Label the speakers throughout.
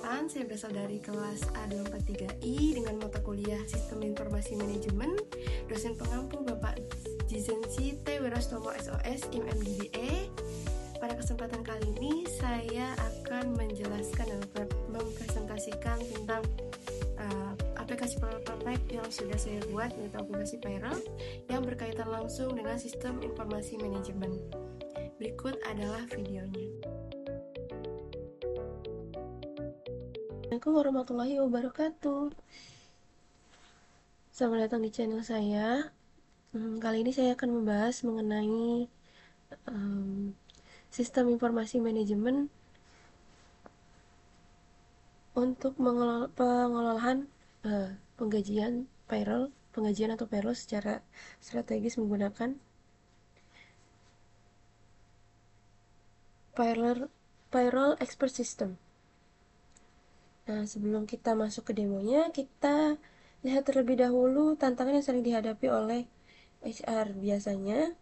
Speaker 1: perkenalkan, saya berasal dari kelas A243I dengan mata kuliah Sistem Informasi Manajemen. Dosen pengampu Bapak Jizensi T. Wirastomo SOS, IMMDBE. Pada kesempatan kali ini, saya akan menjelaskan dan mempresentasikan tentang aplikasi prototipe yang sudah saya buat, yaitu aplikasi Payroll yang berkaitan langsung dengan Sistem Informasi Manajemen. Berikut adalah videonya. Assalamualaikum warahmatullahi wabarakatuh. Selamat datang di channel saya. Kali ini saya akan membahas mengenai sistem informasi manajemen untuk pengelolaan penggajian atau payroll secara strategis menggunakan Payroll Expert System. Nah, sebelum kita masuk ke demonya, kita lihat terlebih dahulu tantangan yang sering dihadapi oleh HR biasanya.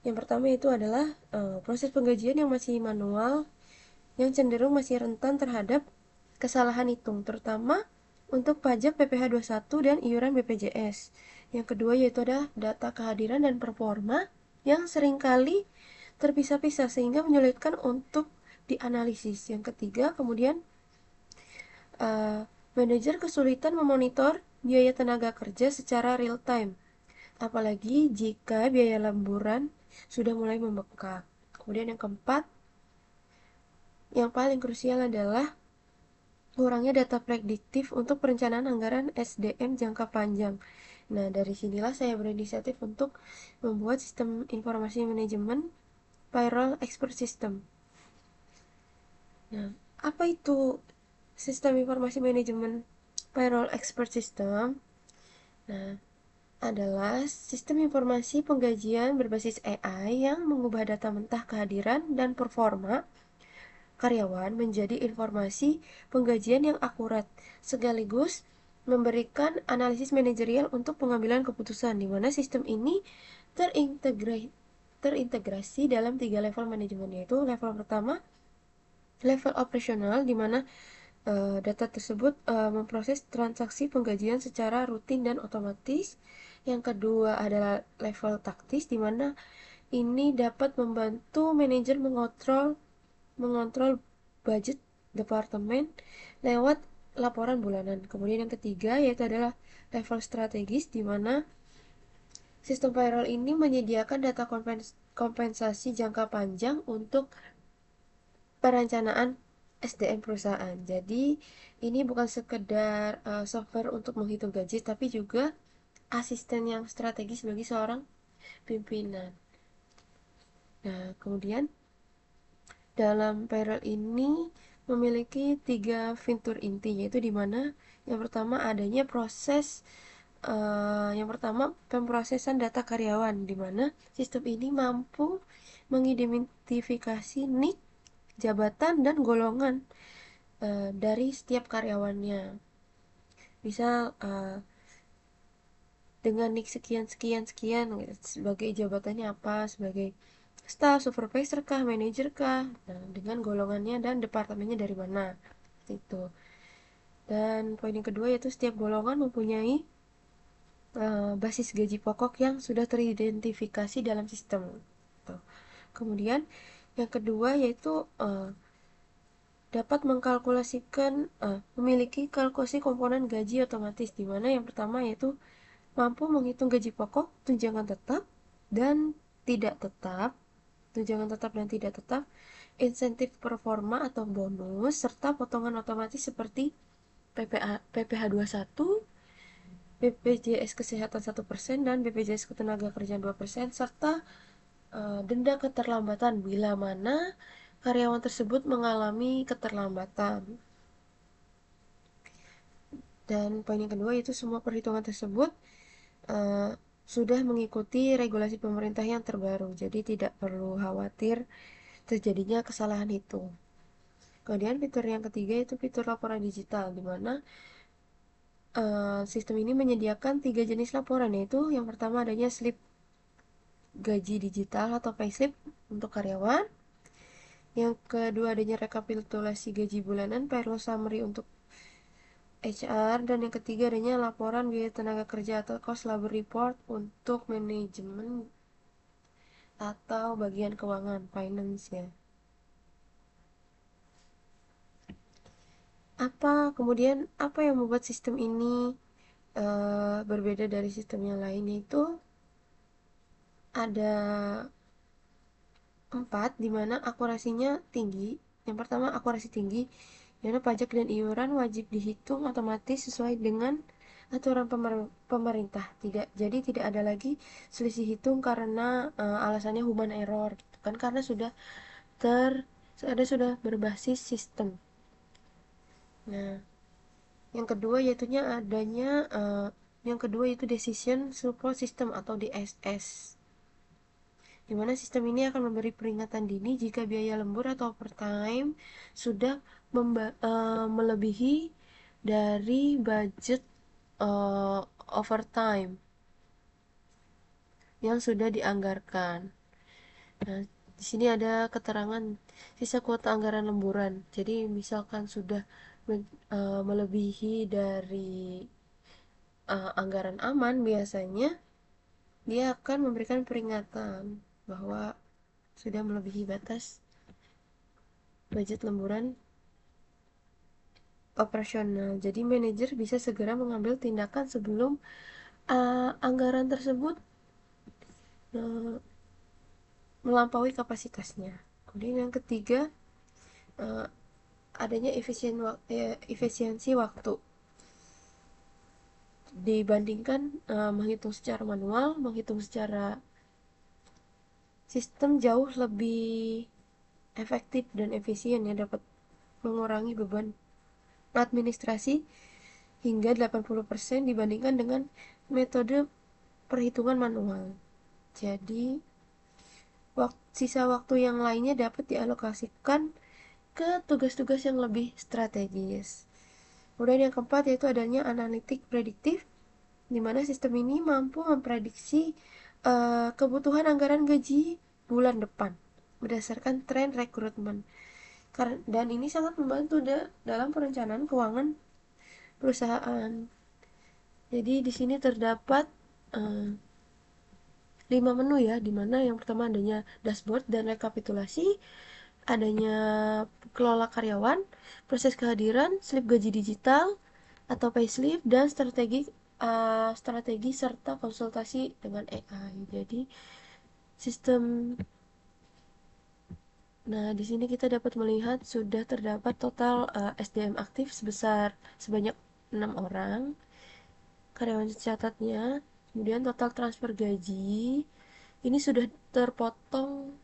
Speaker 1: Yang pertama itu adalah proses penggajian yang masih manual, yang cenderung masih rentan terhadap kesalahan hitung, terutama untuk pajak PPh 21 dan iuran BPJS. Yang kedua yaitu ada data kehadiran dan performa yang seringkali terpisah-pisah sehingga menyulitkan untuk dianalisis. Yang ketiga kemudian manajer kesulitan memonitor biaya tenaga kerja secara real time, apalagi jika biaya lemburan sudah mulai membengkak. Kemudian yang keempat, yang paling krusial adalah kurangnya data prediktif untuk perencanaan anggaran SDM jangka panjang. Nah, dari sinilah saya berinisiatif untuk membuat sistem informasi manajemen Payroll Expert System. Nah, apa itu sistem informasi manajemen Payroll Expert System? Nah, adalah sistem informasi penggajian berbasis AI yang mengubah data mentah kehadiran dan performa karyawan menjadi informasi penggajian yang akurat, sekaligus memberikan analisis manajerial untuk pengambilan keputusan, di mana sistem ini terintegrasi dalam 3 level manajemen, yaitu level pertama, level operasional, di mana data tersebut memproses transaksi penggajian secara rutin dan otomatis. Yang kedua adalah level taktis, di mana ini dapat membantu manajer mengontrol budget departemen lewat laporan bulanan. Kemudian yang ketiga yaitu adalah level strategis, di mana sistem payroll ini menyediakan data kompensasi jangka panjang untuk perencanaan SDM perusahaan. Jadi ini bukan sekedar software untuk menghitung gaji, tapi juga asisten yang strategis bagi seorang pimpinan. Nah, kemudian dalam payroll ini memiliki 3 fitur inti, yaitu di mana yang pertama adanya pemrosesan data karyawan, di mana sistem ini mampu mengidentifikasi nik, jabatan, dan golongan dari setiap karyawannya. Misal dengan nik sekian sebagai jabatannya apa, sebagai staff, supervisor kah, manajer kah, dengan golongannya dan departemennya dari mana, itu. Dan poin yang kedua yaitu setiap golongan mempunyai basis gaji pokok yang sudah teridentifikasi dalam sistem. Kemudian yang kedua yaitu dapat mengkalkulasikan memiliki kalkulasi komponen gaji otomatis, di mana yang pertama yaitu mampu menghitung gaji pokok, tunjangan tetap dan tidak tetap, insentif performa atau bonus, serta potongan otomatis seperti PPh 21, BPJS Kesehatan 1%, dan BPJS Ketenagakerjaan 2%, serta denda keterlambatan bila mana karyawan tersebut mengalami keterlambatan. Dan poin yang kedua yaitu semua perhitungan tersebut sudah mengikuti regulasi pemerintah yang terbaru, jadi tidak perlu khawatir terjadinya kesalahan hitung. Kemudian fitur yang ketiga itu fitur laporan digital, di mana sistem ini menyediakan 3 jenis laporan, yaitu yang pertama adanya slip gaji digital atau payslip untuk karyawan, Yang kedua adanya rekapitulasi gaji bulanan, payroll summary untuk HR, dan yang ketiga adanya laporan biaya tenaga kerja atau cost labor report untuk manajemen atau bagian keuangan finance ya. Apa yang membuat sistem ini berbeda dari sistem yang lain, yaitu ada empat di mana akurasinya tinggi. Yang pertama, akurasi tinggi, di mana pajak dan iuran wajib dihitung otomatis sesuai dengan aturan pemerintah. Tidak ada lagi selisih hitung karena alasannya human error, gitu kan, karena sudah berbasis sistem. Nah, yang kedua yaitu decision support system atau DSS, di mana sistem ini akan memberi peringatan dini jika biaya lembur atau overtime sudah melebihi dari budget uh, overtime yang sudah dianggarkan. Nah, di sini ada keterangan sisa kuota anggaran lemburan. Jadi misalkan sudah melebihi dari anggaran aman, biasanya dia akan memberikan peringatan bahwa sudah melebihi batas budget lemburan operasional. Jadi manajer bisa segera mengambil tindakan sebelum anggaran tersebut uh, melampaui kapasitasnya. Kemudian yang ketiga, uh, adanya efisiensi waktu dibandingkan menghitung secara manual. Menghitung secara sistem jauh lebih efektif dan efisien ya, dapat mengurangi beban administrasi hingga 80% dibandingkan dengan metode perhitungan manual. Jadi sisa waktu yang lainnya dapat dialokasikan ke tugas-tugas yang lebih strategis. Kemudian yang keempat yaitu adanya analitik prediktif, di mana sistem ini mampu memprediksi kebutuhan anggaran gaji bulan depan berdasarkan tren rekrutmen. Dan ini sangat membantu dalam perencanaan keuangan perusahaan. Jadi di sini terdapat uh, 5 menu ya, dimana yang pertama adanya dashboard dan rekapitulasi, adanya kelola karyawan, proses kehadiran, slip gaji digital atau payslip, dan strategi serta konsultasi dengan AI. Jadi sistem Nah, di sini kita dapat melihat sudah terdapat total SDM aktif sebanyak 6 orang, karyawan catatnya, kemudian total transfer gaji ini sudah terpotong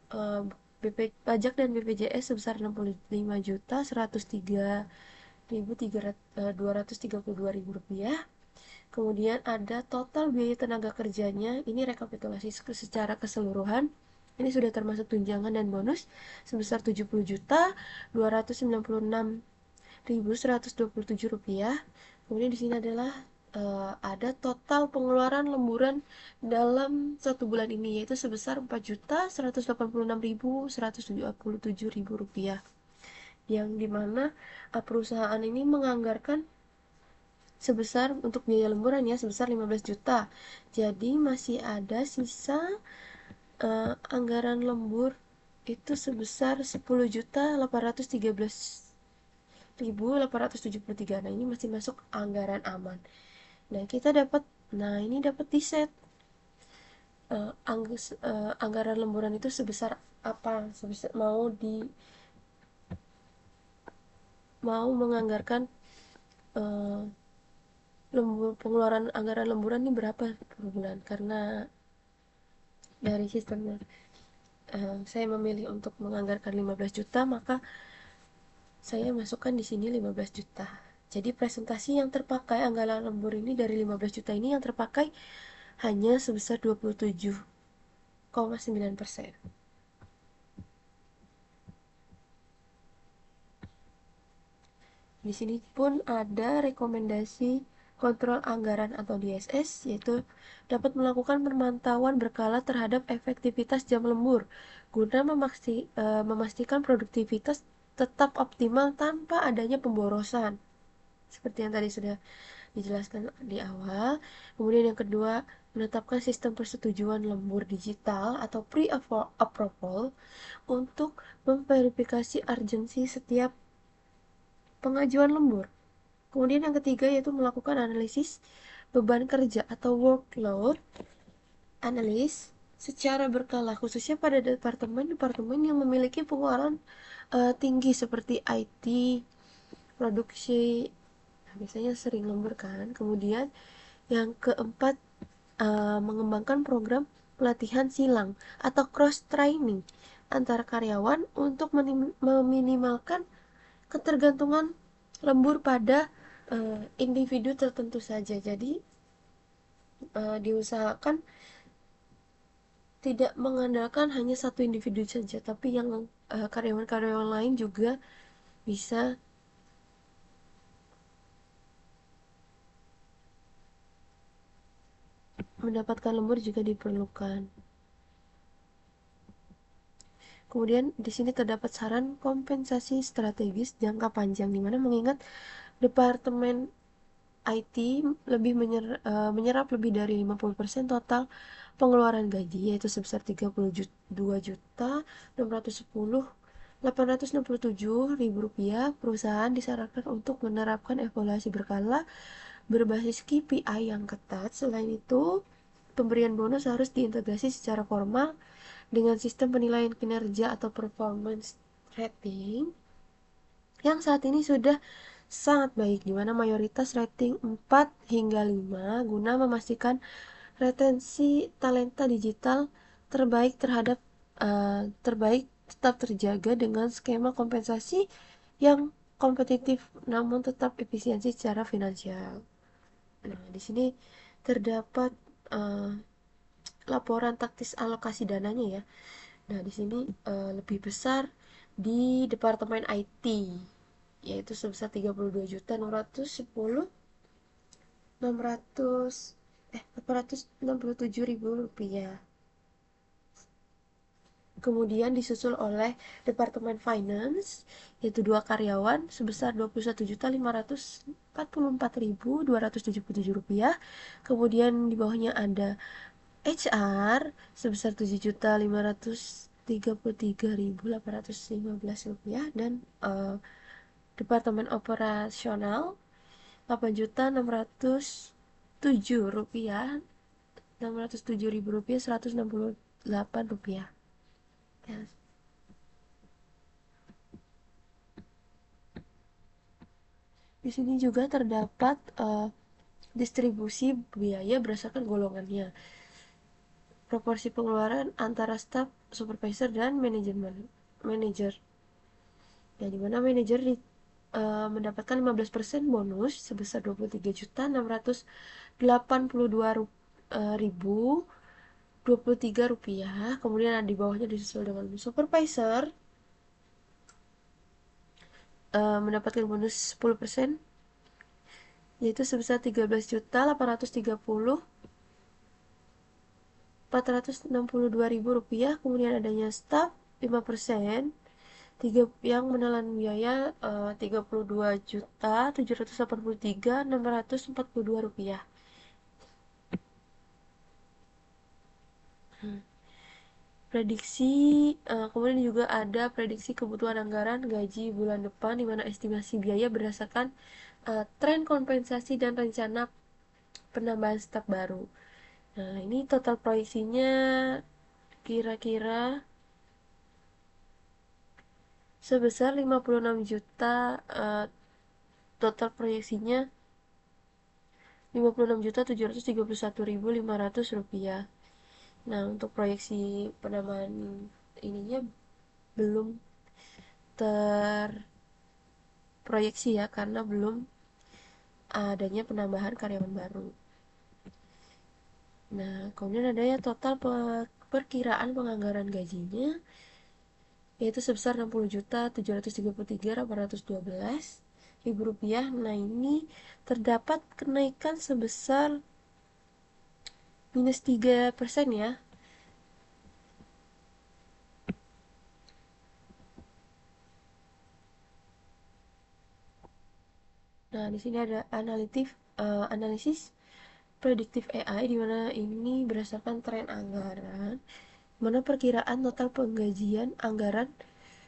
Speaker 1: pajak dan BPJS sebesar 65.103.232 rupiah. Kemudian ada total biaya tenaga kerjanya, ini rekapitulasi secara keseluruhan. Ini sudah termasuk tunjangan dan bonus sebesar 70.296.127 rupiah. Kemudian di sini adalah ada total pengeluaran lemburan dalam satu bulan ini, yaitu sebesar 4.186.177 rupiah, yang dimana perusahaan ini menganggarkan sebesar untuk biaya lemburan ya sebesar 15 juta. Jadi masih ada sisa anggaran lembur itu sebesar 10.813.873. Nah, ini masih masuk anggaran aman. Nah, ini dapat di set anggaran lemburan itu sebesar apa, mau menganggarkan uh, pengeluaran anggaran lemburan ini berapa per bulan. Karena dari sistemnya saya memilih untuk menganggarkan 15 juta, maka saya masukkan di sini 15 juta. Jadi presentasi yang terpakai anggaran lembur ini dari 15 juta ini yang terpakai hanya sebesar 27,9%. Di sini pun ada rekomendasi kontrol anggaran atau DSS, yaitu dapat melakukan pemantauan berkala terhadap efektivitas jam lembur guna memastikan produktivitas tetap optimal tanpa adanya pemborosan. Seperti yang tadi sudah dijelaskan di awal. Kemudian yang kedua, menetapkan sistem persetujuan lembur digital atau pre-approval untuk memverifikasi urgensi setiap pengajuan lembur. Kemudian yang ketiga yaitu melakukan analisis beban kerja atau workload analis secara berkala, khususnya pada departemen-departemen yang memiliki pengeluaran tinggi seperti IT, produksi. Nah, biasanya sering lembur kan. Kemudian yang keempat, mengembangkan program pelatihan silang atau cross training antara karyawan untuk meminimalkan ketergantungan lembur pada individu tertentu saja. Jadi diusahakan tidak mengandalkan hanya satu individu saja, tapi yang karyawan-karyawan lain juga bisa mendapatkan lembur jika diperlukan. Kemudian di sini terdapat saran kompensasi strategis jangka panjang, di mana mengingat departemen IT menyerap lebih dari 50% total pengeluaran gaji, yaitu sebesar 32.610.867 rupiah. Perusahaan disarankan untuk menerapkan evaluasi berkala berbasis KPI yang ketat. Selain itu, pemberian bonus harus diintegrasi secara formal dengan sistem penilaian kinerja atau performance rating yang saat ini sudah sangat baik, di mana mayoritas rating 4 hingga 5 guna memastikan retensi talenta digital terbaik tetap terjaga dengan skema kompensasi yang kompetitif namun tetap efisiensi secara finansial. Nah, di sini terdapat uh, laporan taktis alokasi dananya ya. Nah, di sini lebih besar di Departemen IT, yaitu sebesar 32.610.867 rupiah. Kemudian disusul oleh Departemen Finance, yaitu 2 karyawan sebesar 21.544.277 rupiah. Kemudian di bawahnya ada HR sebesar 7.533.815 rupiah, dan Departemen Operasional 8.607.000 rupiah, 168 rupiah. Ya. Di sini juga terdapat distribusi biaya berdasarkan golongannya, proporsi pengeluaran antara staf, supervisor, dan manajer. Ya, di mana manajer mendapatkan 15% bonus sebesar 23.682.023 rupiah. Kemudian di bawahnya disusul dengan supervisor mendapatkan bonus 10%, yaitu sebesar 13.862.462 rupiah. Kemudian adanya staff 5%, yang menelan biaya 32.783.642 rupiah. Prediksi kemudian juga ada prediksi kebutuhan anggaran gaji bulan depan, di mana estimasi biaya berdasarkan tren kompensasi dan rencana penambahan staf baru. Nah, ini total proyeksinya kira-kira sebesar 56 juta, total proyeksinya 56.731.500 rupiah. Nah, untuk proyeksi penambahan ininya belum terproyeksi ya, karena belum adanya penambahan karyawan baru. Nah, kemudian ada ya total perkiraan penganggaran gajinya, yaitu sebesar 60.733.812, ribu rupiah. Nah, ini terdapat kenaikan sebesar -3% ya. Nah, di sini ada analisis prediktif AI, di mana ini berdasarkan tren anggaran, mana perkiraan total penggajian anggaran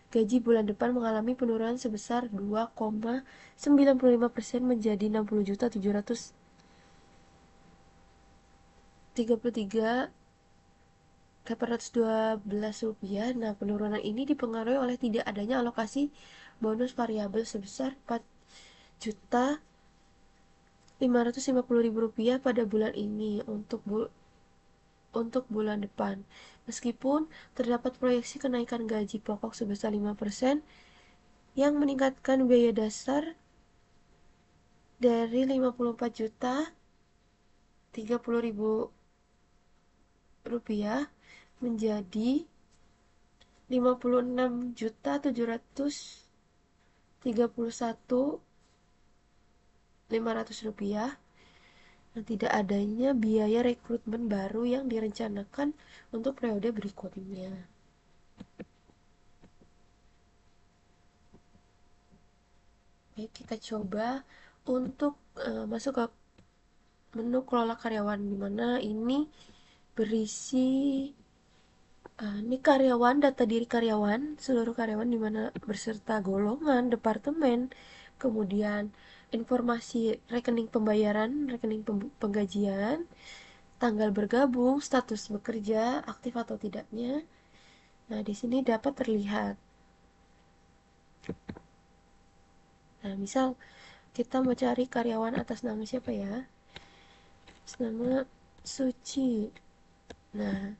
Speaker 1: gaji bulan depan mengalami penurunan sebesar 2,95% menjadi 60.733.812 rupiah. Nah, penurunan ini dipengaruhi oleh tidak adanya alokasi bonus variabel sebesar 4.550.000 rupiah pada bulan ini untuk bulan depan. Meskipun terdapat proyeksi kenaikan gaji pokok sebesar 5% yang meningkatkan biaya dasar dari 54.030.000 rupiah menjadi 56.731.500 rupiah. Dan tidak adanya biaya rekrutmen baru yang direncanakan untuk periode berikutnya. Baik, kita coba untuk masuk ke menu kelola karyawan, di mana ini berisi ini karyawan, data diri karyawan, seluruh karyawan di mana beserta golongan, departemen, kemudian informasi rekening pembayaran, rekening penggajian, tanggal bergabung, status bekerja, aktif atau tidaknya. Nah, di sini dapat terlihat. Nah, misal kita mau cari karyawan atas nama siapa ya? Atas nama Suci. Nah,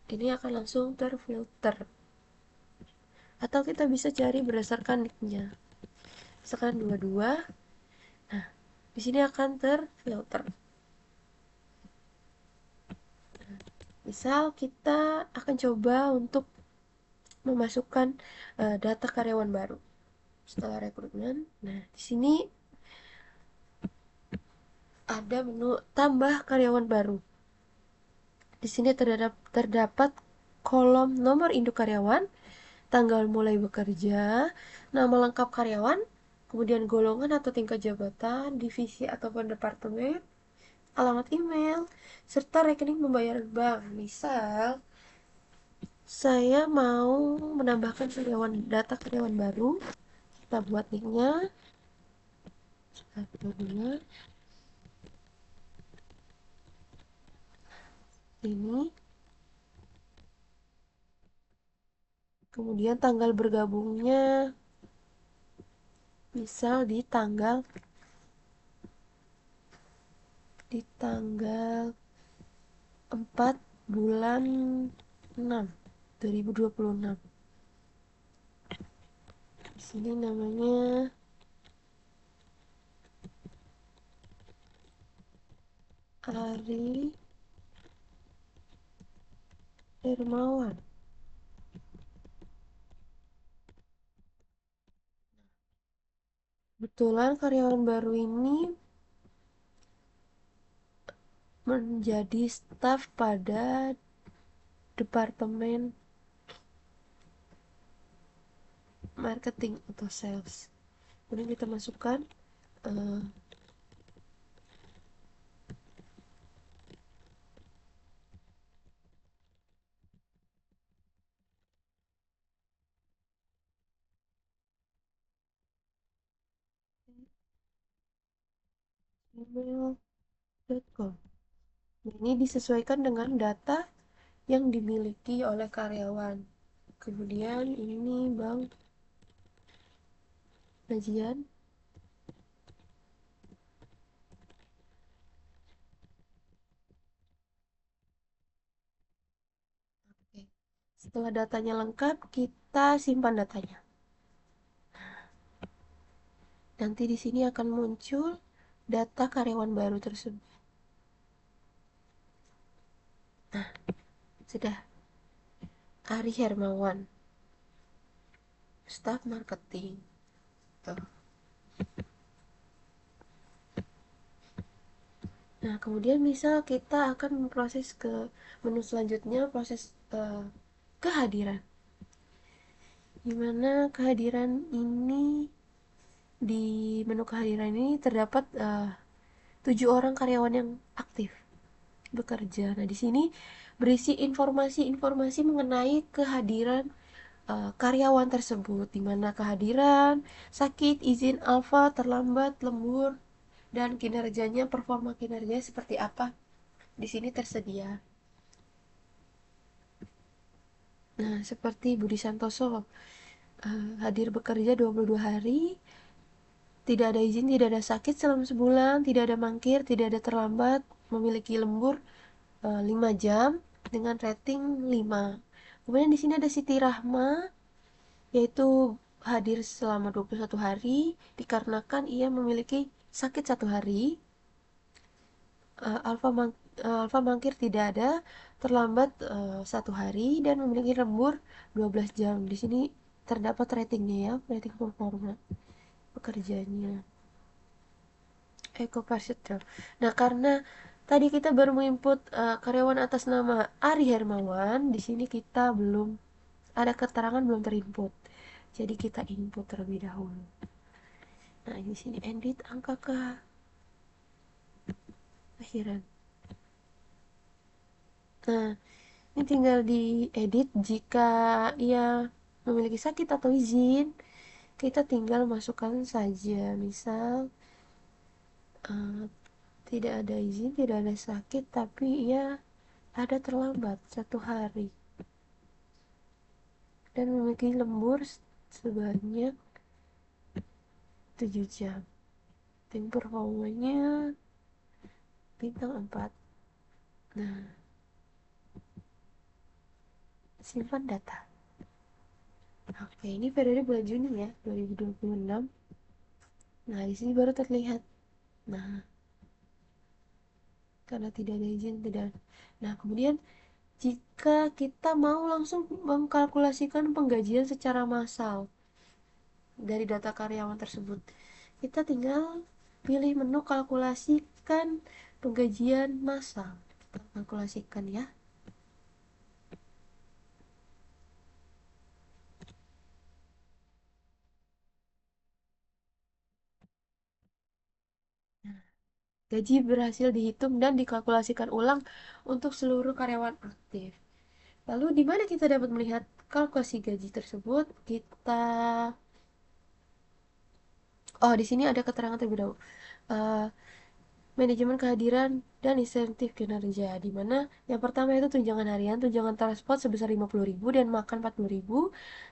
Speaker 1: ini akan langsung terfilter. Atau kita bisa cari berdasarkan nicknya. Misalkan 22. Nah, di sini akan terfilter. Misal kita akan coba untuk memasukkan data karyawan baru setelah rekrutmen. Nah, di sini ada menu tambah karyawan baru. Di sini terdapat kolom nomor induk karyawan, tanggal mulai bekerja, nama lengkap karyawan, kemudian golongan atau tingkat jabatan, divisi ataupun departemen, alamat email, serta rekening pembayaran bank. Misal, saya mau menambahkan data karyawan baru. Kita buat nicknya. Satu, dua. Ini. Kemudian tanggal bergabungnya misal di tanggal 4 bulan 6 2026. Di sini namanya Ari Hermawan. Kebetulan karyawan baru ini menjadi staf pada departemen marketing atau sales. Kemudian kita masukkan uh, email.com. Ini disesuaikan dengan data yang dimiliki oleh karyawan. Kemudian ini bank gajian. Oke. Setelah datanya lengkap, kita simpan datanya. Nanti di sini akan muncul data karyawan baru tersebut. Nah, sudah. Ari Hermawan, staf marketing. gitu. Nah, kemudian misal kita akan memproses ke menu selanjutnya, proses kehadiran. Dimana kehadiran ini, di menu kehadiran ini terdapat 7 orang karyawan yang aktif bekerja. Nah, di sini berisi informasi-informasi mengenai kehadiran karyawan tersebut, di mana kehadiran, sakit, izin, alfa, terlambat, lembur, dan kinerjanya, performa kinerjanya seperti apa. Di sini tersedia. Nah, seperti Budi Santoso, hadir bekerja 22 hari, tidak ada izin, tidak ada sakit selama sebulan, tidak ada mangkir, tidak ada terlambat, memiliki lembur 5 jam dengan rating 5. Kemudian di sini ada Siti Rahma, yaitu hadir selama 21 hari dikarenakan ia memiliki sakit 1 hari. Alfa mangkir tidak ada, terlambat 1 hari, dan memiliki lembur 12 jam. Di sini terdapat ratingnya ya, rating performa pekerjaannya. Eko Prasetyo. Nah, karena tadi kita baru menginput karyawan atas nama Ari Hermawan, di sini kita belum ada keterangan, belum terinput. Jadi kita input terlebih dahulu. Nah, di sini edit angka akhiran. Nah, ini tinggal diedit jika ia memiliki sakit atau izin, kita tinggal masukkan saja. Misal eh, tidak ada izin, tidak ada sakit, tapi ia ada terlambat 1 hari dan memiliki lembur sebanyak 7 jam. Tim performanya bintang 4. Nah, simpan data. Oke, ini periode bulan Juni ya, 2026. Nah, di sini baru terlihat. Nah, karena tidak ada izin, tidak. Nah, kemudian jika kita mau langsung mengkalkulasikan penggajian secara massal dari data karyawan tersebut, kita tinggal pilih menu kalkulasikan penggajian massal. Kita kalkulasikan ya. Gaji berhasil dihitung dan dikalkulasikan ulang untuk seluruh karyawan aktif. Lalu di mana kita dapat melihat kalkulasi gaji tersebut? Di sini ada keterangan terlebih dahulu. Uh, Manajemen kehadiran dan insentif kinerja, di mana yang pertama itu tunjangan harian, tunjangan transport sebesar 50.000 dan makan 40.000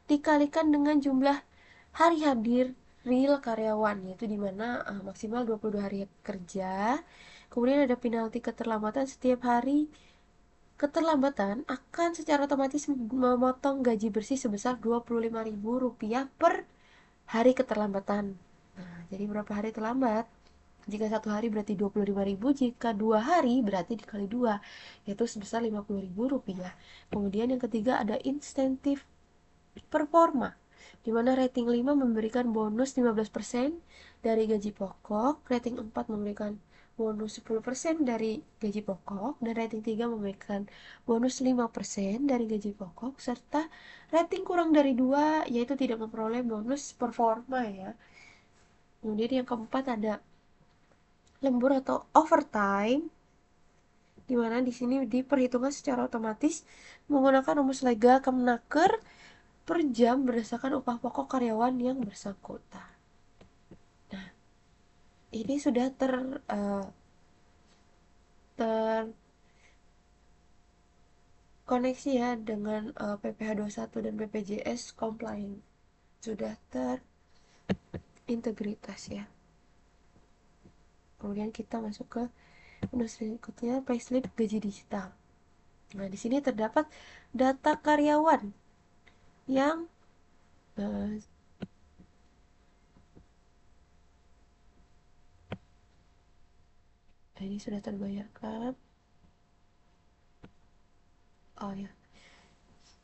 Speaker 1: dikalikan dengan jumlah hari hadir real karyawan, yaitu di mana maksimal 22 hari kerja. Kemudian ada penalti keterlambatan. Setiap hari keterlambatan akan secara otomatis memotong gaji bersih sebesar Rp25.000 per hari keterlambatan. Nah, jadi berapa hari terlambat? Jika 1 hari berarti 25.000, jika 2 hari berarti dikali 2, yaitu sebesar Rp50.000. Kemudian yang ketiga ada insentif performa, di mana rating 5 memberikan bonus 15% dari gaji pokok, rating 4 memberikan bonus 10% dari gaji pokok, dan rating 3 memberikan bonus 5% dari gaji pokok, serta rating kurang dari 2 yaitu tidak memperoleh bonus performa ya. Kemudian yang keempat ada lembur atau overtime, di mana di sini diperhitungkan secara otomatis menggunakan rumus lega Kemenaker per jam berdasarkan upah pokok karyawan yang bersangkutan. Nah, ini sudah terkoneksi ya dengan PPh 21 dan BPJS compliant. Sudah terintegritas ya. Kemudian kita masuk ke menu berikutnya, payslip gaji digital. Nah, di sini terdapat data karyawan yang uh, ini sudah terbayarkan. Oh ya.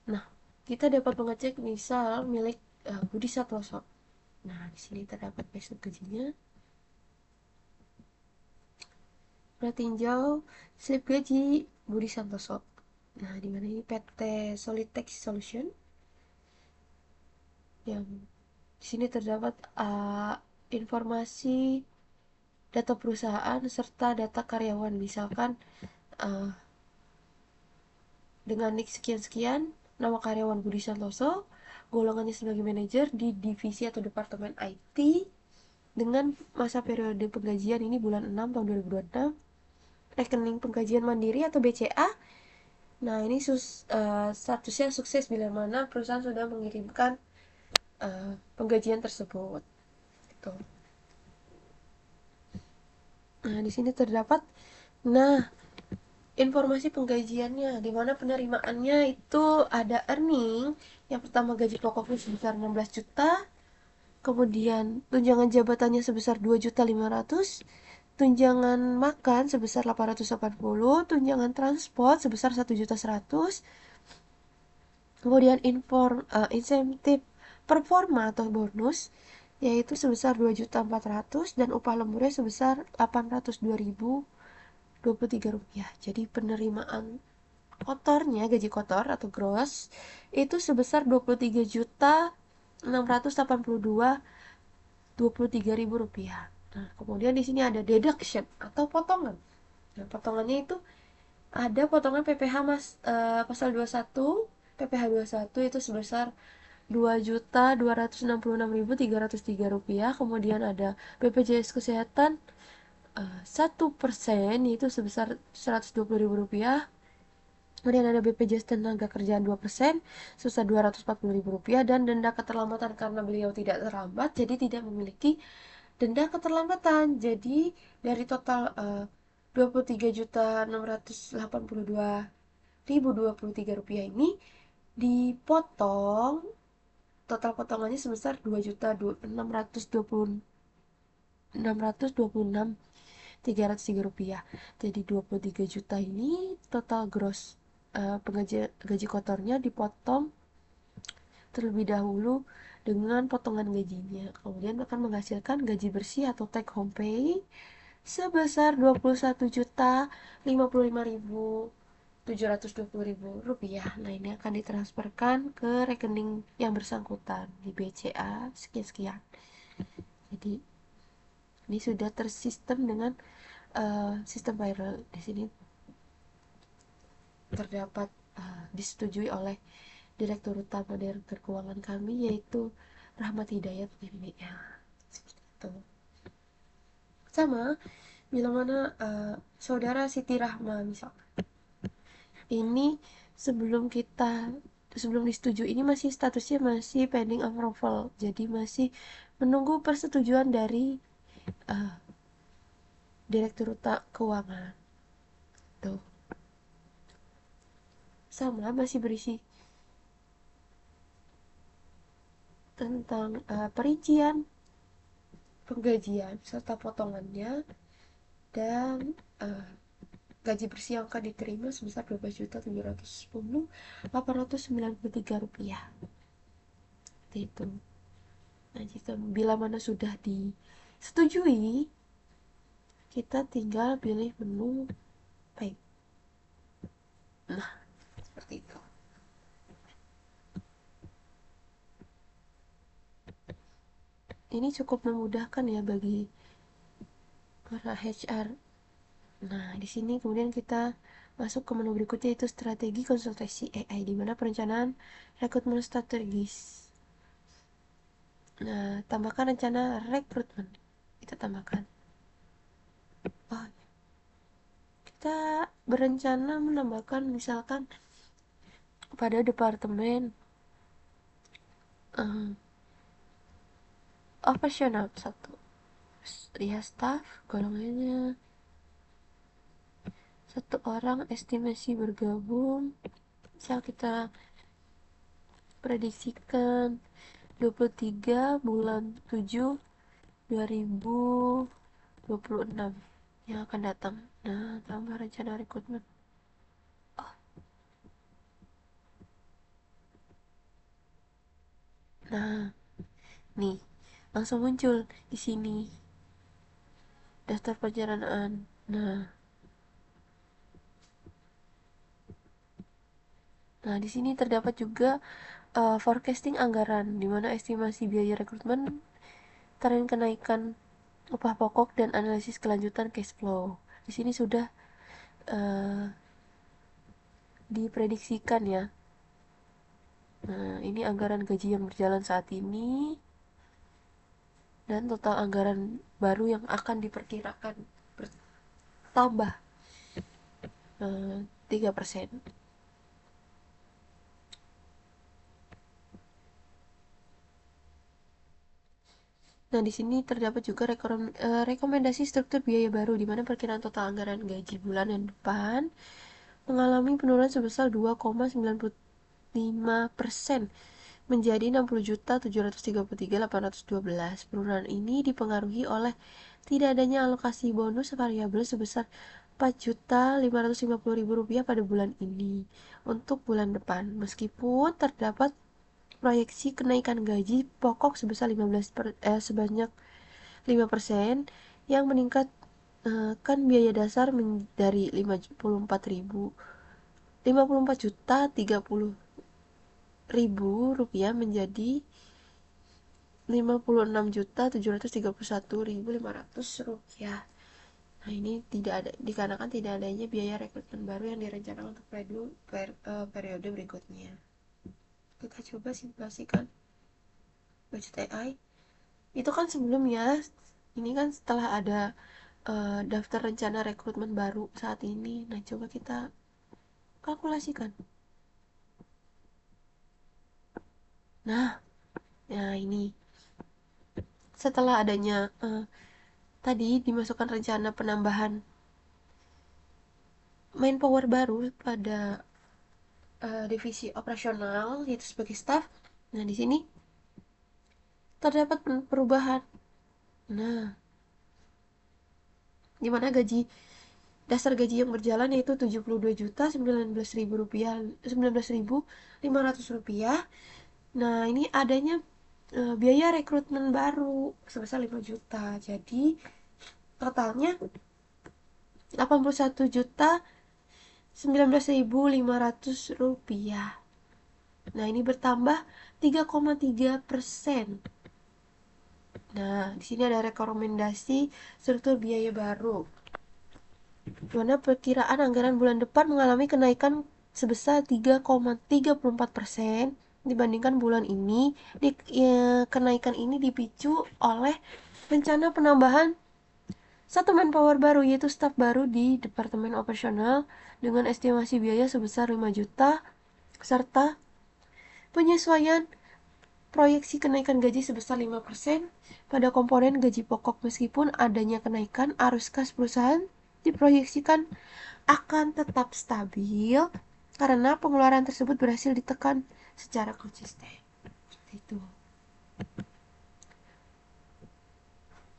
Speaker 1: Nah, kita dapat mengecek misal milik Budi Satloso. Nah, di sini terdapat payslip gajinya. Pernah tinjau slip gaji Budi Santoso. Nah, di mana ini PT Solitex Solution yang di sini terdapat informasi data perusahaan serta data karyawan. Misalkan uh, dengan nik sekian-sekian, nama karyawan Budi Santoso, golongannya sebagai manajer di divisi atau departemen IT, dengan masa periode penggajian ini bulan 6 tahun 2026, rekening penggajian mandiri atau BCA. Nah, ini statusnya sukses bila mana perusahaan sudah mengirimkan penggajian tersebut. Gitu. Nah, di sini terdapat informasi penggajiannya, di mana penerimaannya itu ada earning. Yang pertama gaji pokoknya sebesar 16 juta, kemudian tunjangan jabatannya sebesar 2.500.000, tunjangan makan sebesar 880, tunjangan transport sebesar 1.100.000, kemudian insentif performa atau bonus yaitu sebesar 2.400.000 dan upah lemburnya sebesar 802.023 rupiah. Jadi penerimaan kotornya, gaji kotor atau gross itu sebesar 23.682.23 rupiah. Nah, kemudian di sini ada deduction atau potongan. Nah, potongannya itu ada potongan PPh pasal 21, PPh 21 itu sebesar 2.266.303 rupiah. Kemudian ada BPJS Kesehatan 1% yaitu sebesar 120.000 rupiah. Kemudian ada BPJS Tenaga Kerjaan 2% sebesar 240.000 rupiah, dan denda keterlambatan karena beliau tidak terlambat jadi tidak memiliki denda keterlambatan. Jadi dari total 23.682.023 rupiah ini dipotong, total potongannya sebesar 2.626.303 rupiah. Jadi 23 juta ini total gross gaji kotornya dipotong terlebih dahulu dengan potongan gajinya. Kemudian akan menghasilkan gaji bersih atau take home pay sebesar 21.055.720 rupiah. Nah, ini akan ditransferkan ke rekening yang bersangkutan di BCA sekian-sekian. Jadi ini sudah tersistem dengan sistem payroll. Di sini terdapat disetujui oleh Direktur Utama Direktur Keuangan kami, yaitu Rahmat Hidayat MBA. Seperti itu. Sama bila mana saudara Siti Rahma misalnya, ini sebelum disetujui ini masih statusnya masih pending approval, jadi masih menunggu persetujuan dari Direktur Utama Keuangan. Tuh. Sama masih berisi tentang perincian penggajian serta potongannya, dan gaji bersih yang akan diterima sebesar 12.710.893 rupiah. Itu. Nah, jika bila mana sudah disetujui, kita tinggal pilih menu pay. Nah, seperti itu. Ini cukup memudahkan ya bagi para HR. Nah, di sini kemudian kita masuk ke menu berikutnya, yaitu strategi konsultasi AI, di mana perencanaan rekrutmen strategis. Nah, tambahkan rencana rekrutmen. Kita tambahkan. Oh, kita berencana menambahkan misalkan pada departemen operasional satu, ya staff golongannya satu orang, estimasi bergabung misal kita prediksikan 23 bulan 7 2026 yang akan datang. Nah, tambah rencana rekrutmen. Nah, nih langsung muncul di sini daftar perencanaan. Nah, di sini terdapat juga forecasting anggaran, di mana estimasi biaya rekrutmen, tren kenaikan upah pokok, dan analisis kelanjutan cash flow. Di sini sudah uh, diprediksikan ya. Nah, ini anggaran gaji yang berjalan saat ini dan total anggaran baru yang akan diperkirakan bertambah 3%. Nah, di sini terdapat juga rekomendasi struktur biaya baru, di mana perkiraan total anggaran gaji bulan yang depan mengalami penurunan sebesar 2,95% menjadi 60.733.812. Penurunan ini dipengaruhi oleh tidak adanya alokasi bonus variabel sebesar Rp4.550.000 pada bulan ini untuk bulan depan, meskipun terdapat proyeksi kenaikan gaji pokok sebesar sebanyak 5% yang meningkatkan biaya dasar dari 54.030.000 menjadi Rp56.731.500. Nah, ini tidak ada dikarenakan tidak adanya biaya rekrutmen baru yang direncanakan untuk periode berikutnya. Kita coba simulasikan budget AI. Itu kan sebelumnya, ini kan setelah ada daftar rencana rekrutmen baru saat ini. Nah, coba kita kalkulasikan. Nah, ini setelah adanya tadi dimasukkan rencana penambahan manpower baru pada divisi operasional, yaitu sebagai staff. Nah, di sini terdapat perubahan. Nah, di mana dasar gaji yang berjalan yaitu Rp72.019.000, Rp19.500. Nah, ini adanya biaya rekrutmen baru sebesar 5 juta. Jadi totalnya Rp18.019.500. Nah, ini bertambah 3,3%. Nah, di sini ada rekomendasi struktur biaya baru, di mana perkiraan anggaran bulan depan mengalami kenaikan sebesar 3,34% dibandingkan bulan ini. Kenaikan ini dipicu oleh rencana penambahan satu manpower baru, yaitu staf baru di Departemen Operasional dengan estimasi biaya sebesar 5 juta, serta penyesuaian proyeksi kenaikan gaji sebesar 5% pada komponen gaji pokok. Meskipun adanya kenaikan, arus kas perusahaan diproyeksikan akan tetap stabil karena pengeluaran tersebut berhasil ditekan secara konsisten. Itu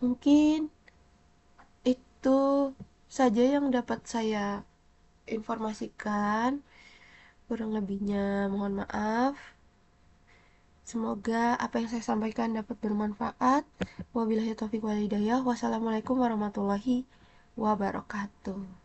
Speaker 1: mungkin itu saja yang dapat saya informasikan. Kurang lebihnya mohon maaf. Semoga apa yang saya sampaikan dapat bermanfaat. Wabillahi taufiq wal hidayah. Wassalamualaikum warahmatullahi wabarakatuh.